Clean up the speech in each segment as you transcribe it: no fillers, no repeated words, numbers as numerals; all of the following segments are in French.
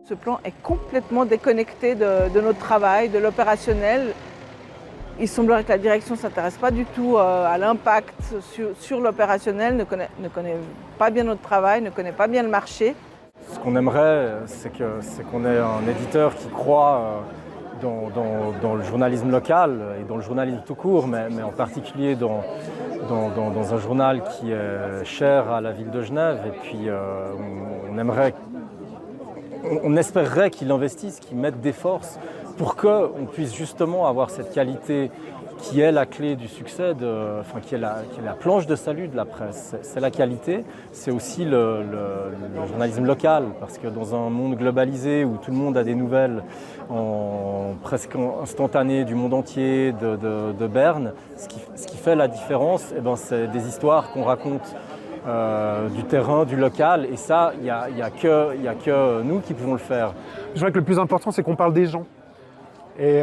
Ce plan est complètement déconnecté de notre travail, de l'opérationnel. Il semblerait que la direction ne s'intéresse pas du tout à l'impact sur l'opérationnel, ne connaît pas bien notre travail, ne connaît pas bien le marché. Ce qu'on aimerait, c'est qu'on ait un éditeur qui croit dans le journalisme local et dans le journalisme tout court, mais en particulier dans un journal qui est cher à la ville de Genève. Et puis on espérerait qu'il investisse, qu'il mette des forces pour qu'on puisse justement avoir cette qualité qui est la clé du succès, qui est la planche de salut de la presse. C'est la qualité, c'est aussi le journalisme local, parce que dans un monde globalisé où tout le monde a des nouvelles presque instantanées du monde entier, de Berne, ce qui fait la différence, c'est des histoires qu'on raconte du terrain, du local, et ça, il n'y a que nous qui pouvons le faire. Je crois que le plus important, c'est qu'on parle des gens. Et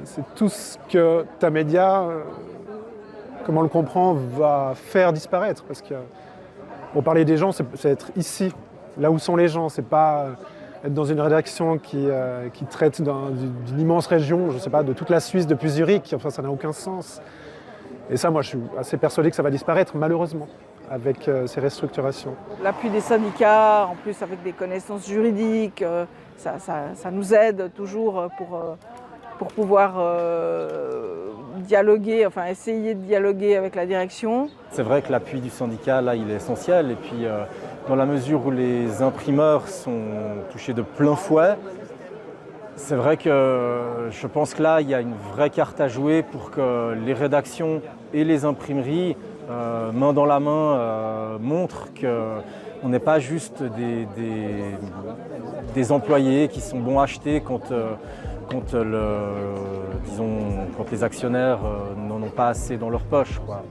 c'est tout ce que Tamedia, comme on le comprend, va faire disparaître. Parce que pour parler des gens, c'est être ici, là où sont les gens. C'est pas être dans une rédaction qui traite d'une immense région, je ne sais pas, de toute la Suisse, depuis Zurich. Enfin, ça n'a aucun sens. Et ça, moi, je suis assez persuadé que ça va disparaître, malheureusement, avec ces restructurations. L'appui des syndicats, en plus avec des connaissances juridiques, ça nous aide toujours pour pouvoir dialoguer, enfin essayer de dialoguer avec la direction. C'est vrai que l'appui du syndicat, là, il est essentiel. Et puis, dans la mesure où les imprimeurs sont touchés de plein fouet, c'est vrai que je pense que là, il y a une vraie carte à jouer pour que les rédactions et les imprimeries, main dans la main, montrent qu'on n'est pas juste des employés qui sont bons à acheter quand les actionnaires n'en ont pas assez dans leur poche, quoi.